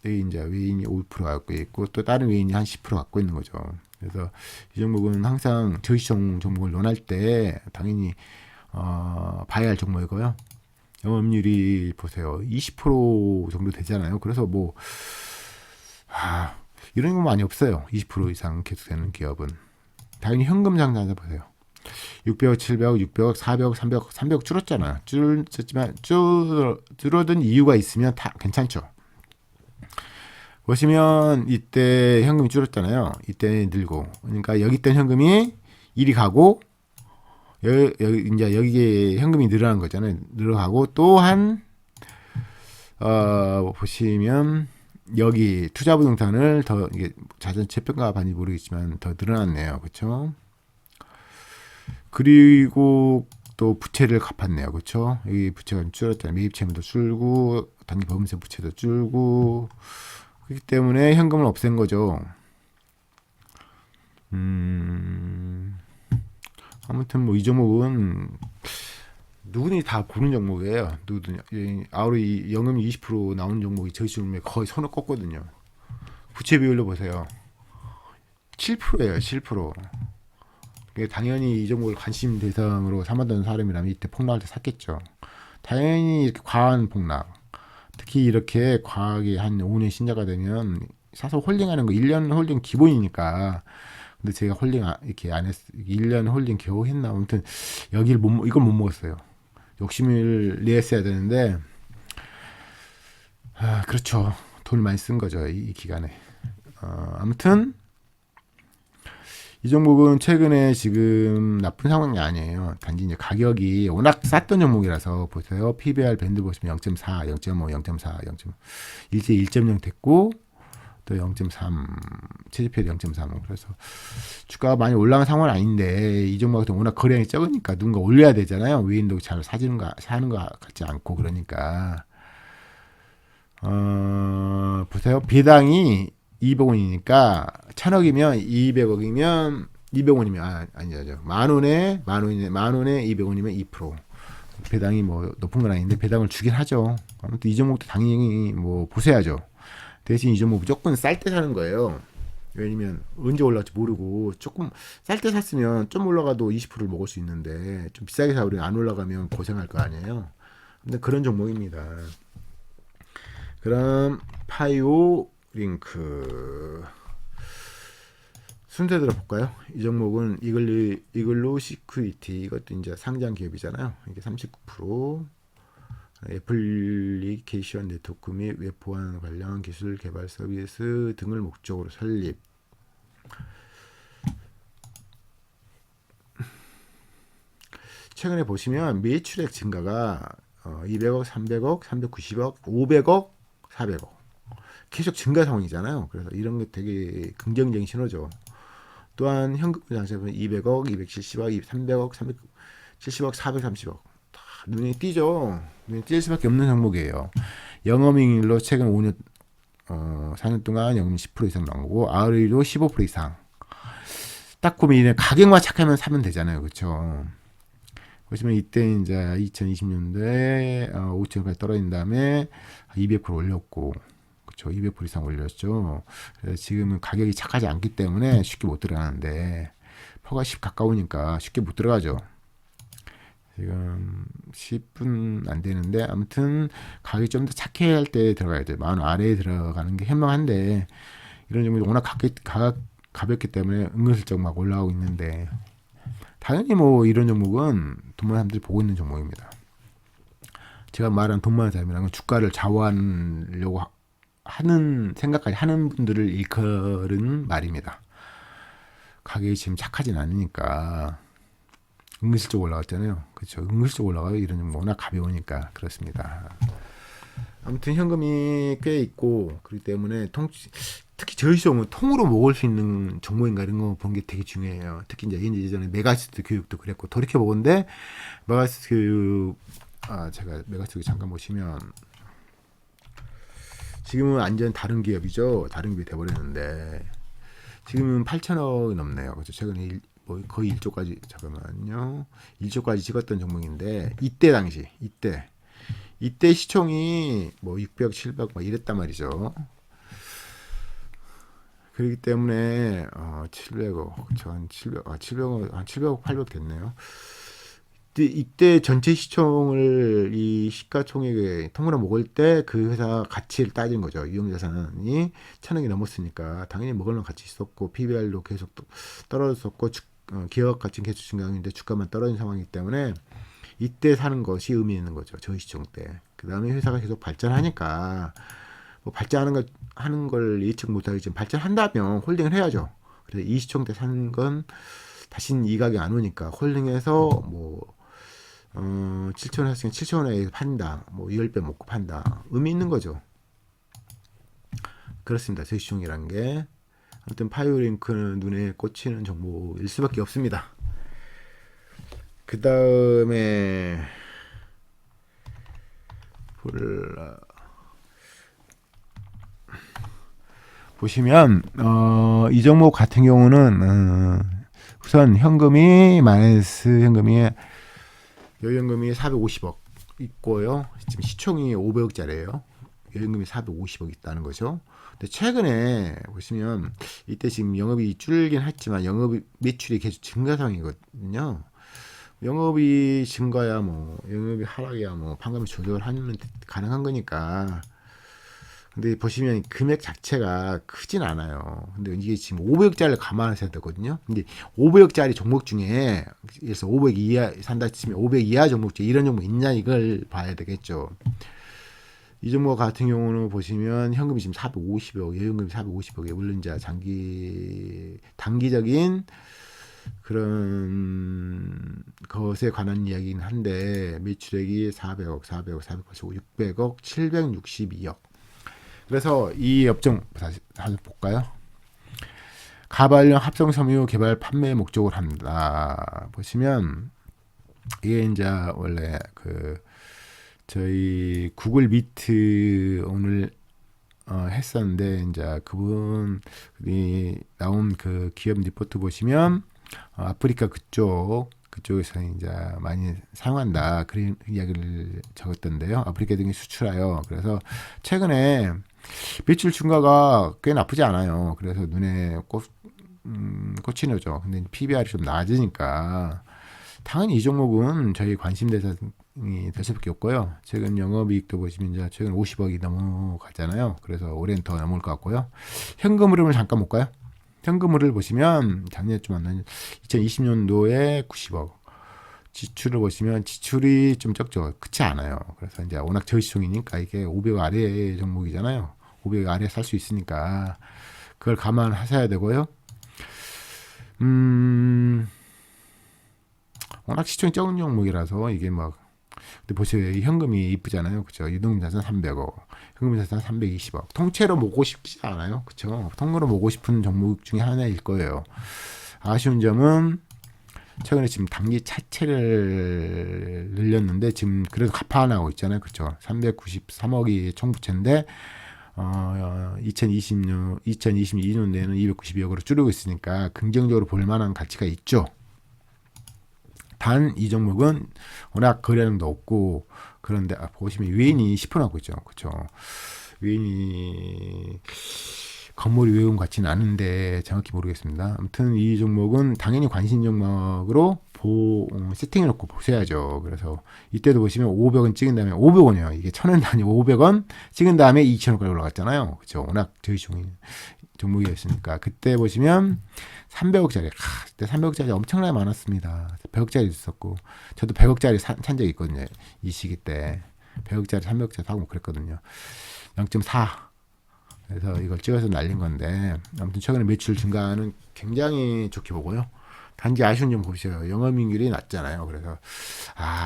이제 외인이 5% 갖고 있고 또 다른 외인이 한 10% 갖고 있는 거죠. 그래서 이 종목은 항상 저시총 종목을 논할 때 당연히 봐야 할 종목이고요. 영업률이 보세요. 20% 정도 되잖아요. 그래서 이런 건 많이 없어요. 20% 이상 계속되는 기업은. 당연히 현금 장사하자 보세요. 600억, 700억, 600억, 400억, 300억, 300억 줄었잖아요. 줄었지만 줄어든 이유가 있으면 다 괜찮죠. 보시면 이때 현금이 줄었잖아요. 이때 늘고. 그러니까 여기 있던 현금이 이리 가고 이제 여기에 현금이 늘어난 거잖아요. 늘어가고 또한 보시면 여기 투자 부동산을 더 이게 자전 재평가 반이 모르겠지만 더 늘어났네요. 그렇죠? 그리고 또 부채를 갚았네요. 그렇죠? 여기 부채가 좀 줄었잖아요. 매입 채무도 줄고 단기 보험세 부채도 줄고 그렇기 때문에 현금을 없앤 거죠. 아무튼 이 종목은 누구든지 다 보는 종목이에요. 누구든지 아우리 영음이 20% 나오는 종목이 저시중에 거의 손을 꺾거든요. 부채 비율로 보세요. 7%예요. 7%. 당연히 이 종목을 관심 대상으로 삼았던 사람이라면 이때 폭락할 때 샀겠죠. 당연히 이렇게 과한 폭락. 특히 이렇게 과하게 한 5년 신자가 되면 사서 홀딩하는 거 1년 홀딩 기본이니까. 근데 제가 홀딩 이렇게 안 했, 1년 홀딩 겨우 했나. 아무튼 이걸 못 먹었어요. 욕심을 내었어야 되는데, 그렇죠. 돈을 많이 쓴 거죠. 이 기간에. 아무튼 이 종목은 최근에 지금 나쁜 상황이 아니에요. 단지 이제 가격이 워낙 쌌던 종목이라서 보세요. PBR 밴드 보시면 0.4, 0.5, 0.4, 0.5 일제 1.0 됐고 또 0.3 채집율 0.3 그래서 주가가 많이 올라간 상황은 아닌데 이 종목 같은 워낙 거래량이 적으니까 누군가 올려야 되잖아요. 외인도 잘 사는 거 같지 않고 그러니까 보세요. 배당이 200원이니까 1,000억이면 200억이면 200원이면 아니죠. 만 원에 200원이면 2%. 배당이 높은 건 아닌데 배당을 주긴 하죠. 아무튼 이 종목도 당연히 보셔야죠. 대신 이 종목 무조건 쌀 때 사는 거예요. 왜냐면 언제 올라갈지 모르고 조금 쌀 때 샀으면 좀 올라가도 20%를 먹을 수 있는데 좀 비싸게 사버리면 안 올라가면 고생할 거 아니에요. 근데 그런 종목입니다. 그럼 파이오 링크 순서 들어볼까요? 이 종목은 이글루 시큐리티 이것도 이제 상장 기업이잖아요. 이게 39%. 애플리케이션 네트워크 및 웹 보안 관련 기술 개발 서비스 등을 목적으로 설립. 최근에 보시면 매출액 증가가 200억, 300억, 390억, 500억, 400억 계속 증가 상황이잖아요. 그래서 이런 게 되게 긍정적인 신호죠. 또한 현금 장세는 200억, 270억, 300억, 370억, 430억 눈에 띄죠. 눈에 띌 수밖에 없는 종목이에요. 영업이익률로 최근 5년 4년 동안 영업이 10% 이상 나오고 ROE도 15% 이상. 딱 보면 가격만 착하면 사면 되잖아요. 그렇죠? 보시면 이때 이제 2020년도에 5천원까지 떨어진 다음에 200% 올렸고 그렇죠. 200% 이상 올렸죠. 그래서 지금은 가격이 착하지 않기 때문에 쉽게 못 들어가는데 퍼가 10 가까우니까 쉽게 못 들어가죠. 지금 10분 안 되는데 아무튼 가격이 좀 더 착해 할 때 들어가야 돼요. 10,000원 아래에 들어가는 게 현명한데 이런 종목이 워낙 가볍기 때문에 은근슬쩍 막 올라오고 있는데 당연히 뭐 이런 종목은 돈 많은 사람들이 보고 있는 종목입니다. 제가 말한 돈 많은 사람이라는 건 주가를 좌우하려고 하는 생각까지 하는 분들을 일컬은 말입니다. 가격이 지금 착하진 않으니까 은근슬쩍 올라갔잖아요. 그렇죠. 은근슬쩍 올라가요. 이런 종목 워낙 가벼우니까 그렇습니다. 아무튼 현금이 꽤 있고 그렇기 때문에 특히 저희 종목은 통으로 먹을 수 있는 종목인가 이런 거 본 게 되게 중요해요. 특히 이제 예전에 메가시트 교육도 그랬고 돌이켜 보건데 메가시트 교육 제가 메가시트 교육 잠깐 보시면 지금은 완전 다른 기업이죠. 다른 기업이 돼버렸는데 지금은 8천억이 넘네요. 그렇죠. 최근에 거의 1조까지 잠깐만요. 1조까지 찍었던 종목인데 이때 시총이 뭐 600, 700 막 이랬단 말이죠. 그렇기 때문에 700억, 전 700억, 한 700억, 800억 됐네요. 이때 전체 시총을 이 시가총액에 통으로 먹을 때 그 회사 가치를 따진 거죠. 유형자산이 1,000억이 넘었으니까 당연히 먹을 만한 가치 있었고 PBR도 계속 떨어졌었고 기업 가치는 계속 증가하는데 주가만 떨어진 상황이기 때문에 이때 사는 것이 의미 있는 거죠. 저희 시총 때. 그 다음에 회사가 계속 발전하니까 뭐 발전하는 걸 예측 못하겠지만 발전한다면 홀딩을 해야죠. 그래서 이 시총 때 사는 건 다시는 이각이 안 오니까 홀딩해서 뭐 7,000원 했으면 7,000원에 판다. 뭐 10배 먹고 판다. 의미 있는 거죠. 그렇습니다. 저희 시총이란 게. 아무튼 파이오링크는 눈에 꽂히는 정보일 수밖에 없습니다. 그 다음에 보시면 이 종목 같은 경우는 우선 현금이 마이너스 현금이 여유현금이 450억 있고요. 지금 시총이 500억짜리예요. 여유현금이 450억 있다는 거죠. 근데 최근에 보시면 이때 지금 영업이 줄긴 했지만 영업 매출이 계속 증가 상황이거든요. 영업이 증가야 뭐 영업이 하락이야 뭐 판금을 조절하면 가능한 거니까. 근데 보시면 금액 자체가 크진 않아요. 근데 이게 지금 500억짜리를 감안하셔야 되거든요. 근데 500억짜리 종목 중에 그래서 500 이하 산다 치면 500 이하 종목 중에 이런 종목 있냐 이걸 봐야 되겠죠. 이 종목 같은 경우는 보시면 현금이 지금 450억, 예금금이 450억에 물론 이제 단기적인 그런 것에 관한 이야기긴 한데 매출액이 400억, 485, 600억, 762억. 그래서 이 업종 다시 볼까요? 가발용 합성 섬유 개발 판매 목적으로 합니다. 보시면 이게 이제 원래 저희 구글 미트 오늘 했었는데 이제 그분이 나온 그 기업 리포트 보시면 아프리카 그쪽에서 이제 많이 사용한다 그런 이야기를 적었던데요. 아프리카 등이 수출하여 그래서 최근에 매출 증가가 꽤 나쁘지 않아요. 그래서 눈에 꽂히죠. 근데 PBR이 좀 낮으니까 당연히 이 종목은 저희 관심 대상이 될 수밖에 없고요. 최근 영업이익도 보시면 이제 최근 50억이 넘어갔잖아요. 그래서 올해는 더 넘을 것 같고요. 현금 흐름을 잠깐 볼까요? 현금 흐름을 보시면 작년에 좀 만난 2020년도에 90억. 지출을 보시면 지출이 좀 적죠. 그렇지 않아요. 그래서 이제 워낙 저시총이니까 이게 500 아래의 종목이잖아요. 500 아래 살 수 있으니까 그걸 감안하셔야 되고요. 워낙 시총이 적은 종목이라서 이게 막 근데 보세요. 현금이 이쁘잖아요. 그렇죠? 유동금 자산 300억, 현금 자산 320억. 통째로 모고 싶지 않아요. 그렇죠? 통으로 모고 싶은 종목 중에 하나일 거예요. 아쉬운 점은 최근에 지금 단기 차체를 늘렸는데 지금 그래도 갚아나가고 있잖아요. 그렇죠? 393억이 총부채인데 2022년에는 292억으로 줄이고 있으니까 긍정적으로 볼 만한 가치가 있죠. 단 이 종목은 워낙 거래량도 없고 그런데 보시면 외인이 10% 하고 있죠. 그렇죠? 외인이 건물이 외운 것 같지는 않은데 정확히 모르겠습니다. 아무튼 이 종목은 당연히 관심 종목으로 세팅해 놓고 보셔야죠. 그래서 이때도 보시면 500원 찍은 다음에 500원이에요. 이게 1000원 단위 500원 찍은 다음에 2000원까지 올라갔잖아요. 그렇죠? 워낙 저희 종목이었으니까. 그때 보시면 300억짜리, 그때 300억짜리 엄청나게 많았습니다. 100억짜리 있었고, 저도 100억짜리 산 적이 있거든요. 이 시기 때 100억짜리 300억짜리 사고 그랬거든요. 0.4. 그래서 이걸 찍어서 날린 건데, 아무튼 최근에 매출 증가는 굉장히 좋게 보고요. 단지 아쉬운 점 보세요. 영업이익률이 낮잖아요. 그래서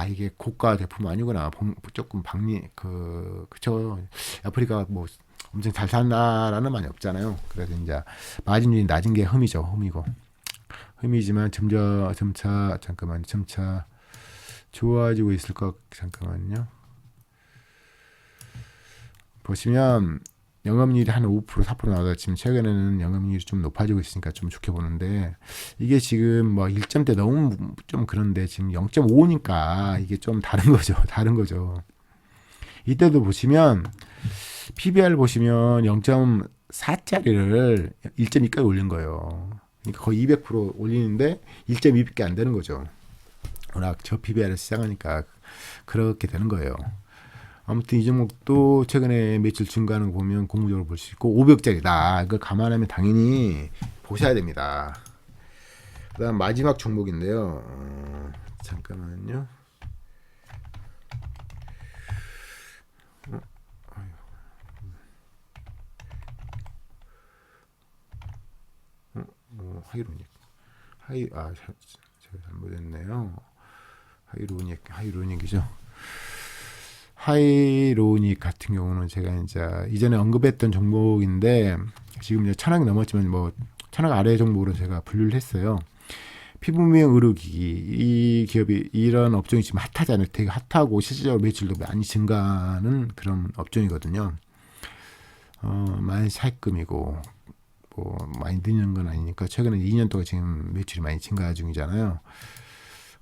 이게 고가 제품 아니구나. 조금 그쵸. 아프리카 뭐 엄청 잘 산다라는 말이 없잖아요. 그래서 이제 마진율이 낮은 게 흠이지만 점차 좋아지고 있을 것. 잠깐만요. 보시면 영업이익률이 한 5%, 4% 나오다 지금 최근에는 영업이익률이 좀 높아지고 있으니까 좀 좋게 보는데, 이게 지금 뭐 1점대 너무 좀 그런데 지금 0.5니까 이게 좀 다른 거죠. 이때도 보시면 PBR 보시면 0.4짜리를 1.2까지 올린 거예요. 그러니까 거의 200% 올리는데 1.2밖에 안 되는 거죠. 워낙 저 PBR을 시작하니까 그렇게 되는 거예요. 아무튼 이 종목도 최근에 매출 증가하는 거 보면 공부적으로 볼 수 있고 500억짜리다. 이걸 감안하면 당연히 보셔야 됩니다. 그 다음 마지막 종목인데요. 잠깐만요. 하이로닉. 제가 잘못했네요. 하이로닉이죠. 하이로닉 같은 경우는 제가 이제 이전에 언급했던 종목인데, 지금 이제 1000원이 넘었지만 뭐 1000원 아래 종목으로 제가 분류를 했어요. 피부 미용 의료기기, 이 기업이 이런 업종이 지금 핫하잖아요. 되게 핫하고 실질적으로 매출도 많이 증가하는 그런 업종이거든요. 많이 차입금이고 뭐 많이 느는 건 아니니까 최근에 2년 동안 지금 매출이 많이 증가 중이잖아요.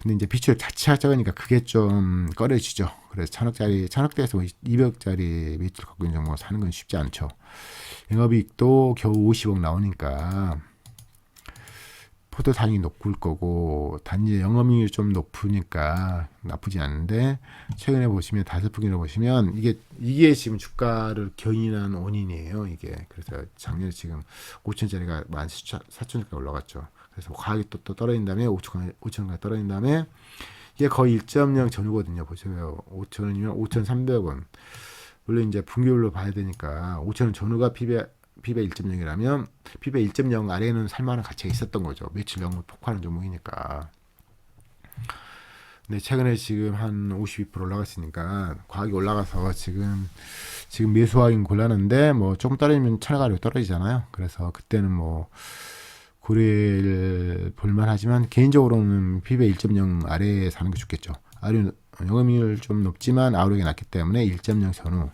근데 이제 비추를 자칫 작으니까 그게 좀 꺼려지죠. 그래서 1000억대에서 200억짜리 매출 갖고 있는 종목을 사는 건 쉽지 않죠. 영업이익도 겨우 50억 나오니까 포도 당연히 높을 거고, 단지 영업이익이 좀 높으니까 나쁘지 않은데, 최근에 보시면 다섯 분기로 보시면 이게 지금 주가를 견인한 원인이에요. 이게 그래서 작년에 지금 5천짜리가 14,000원까지 올라갔죠. 그래서 과하게 또 떨어진 다음에 5천원까지 떨어진 다음에 이게 거의 1.0 전후거든요. 보세요. 5천원이면 5,300원. 물론 이제 분기별로 봐야 되니까 5천원 전후가 PB 1.0이라면 PB 1.0 아래에는 살만한 가치가 있었던 거죠. 매출 영업 폭발하는 종목이니까. 근데 최근에 지금 한 52% 올라갔으니까 과하게 올라가서 지금 매수하기는 곤란한데, 뭐 조금 떨어지면 천가로 떨어지잖아요. 그래서 그때는 뭐 고려를 볼만하지만 개인적으로는 PB 1.0 아래에 사는 게 좋겠죠. 영업이익률 좀 높지만 아우력이 낮기 때문에 1.0 전후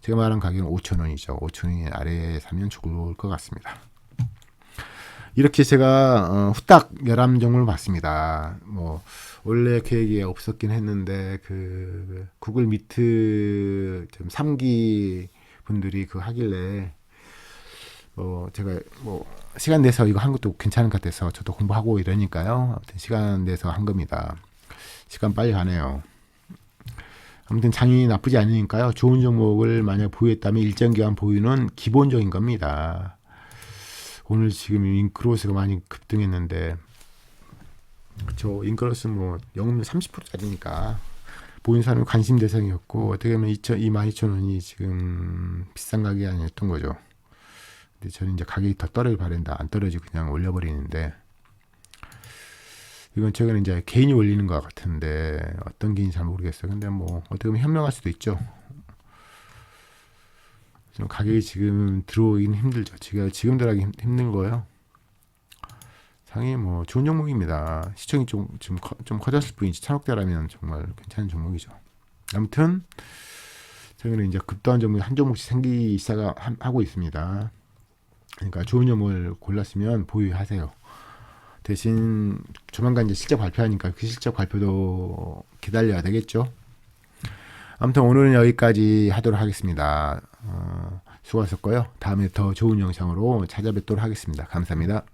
제가 말한 가격은 5,000원이죠. 5,000원이 아래에 사면 좋을 것 같습니다. 이렇게 제가 후딱 11종목을 봤습니다. 뭐 원래 계획이 없었긴 했는데 그 구글 미트 3기 분들이 하길래 제가 시간 내서 이거 한 것도 괜찮은 것 같아서 저도 공부하고 이러니까요. 아무튼 시간 내서 한 겁니다. 시간 빨리 가네요. 아무튼 장이 나쁘지 않으니까요. 좋은 종목을 만약 보유했다면 일정 기간 보유는 기본적인 겁니다. 오늘 지금 인크로스가 많이 급등했는데, 그렇죠. 인크로스 영업률 30%짜리니까 보유 사람이 관심 대상이었고, 어떻게 보면 22,000원이 지금 비싼 가격이 아니었던 거죠. 근데 저는 이제 가격이 더 떨어질 바란다. 안 떨어지고 그냥 올려버리는데, 이건 최근에 이제 개인이 올리는 것 같은데 어떤 개인인지 잘 모르겠어요. 근데 어떻게 보면 현명할 수도 있죠. 좀 가격이 지금 들어오긴 힘들죠. 지금 들어가기 힘든 거예요. 상위 좋은 종목입니다. 시청이 좀 커졌을 뿐이지 1000억대라면 정말 괜찮은 종목이죠. 아무튼 최근에 이제 급등한 종목이 한 종목씩 생기기 시작하고 있습니다. 그러니까 좋은 종목을 골랐으면 보유하세요. 대신 조만간 이제 실적 발표하니까 그 실적 발표도 기다려야 되겠죠. 아무튼 오늘은 여기까지 하도록 하겠습니다. 수고하셨고요. 다음에 더 좋은 영상으로 찾아뵙도록 하겠습니다. 감사합니다.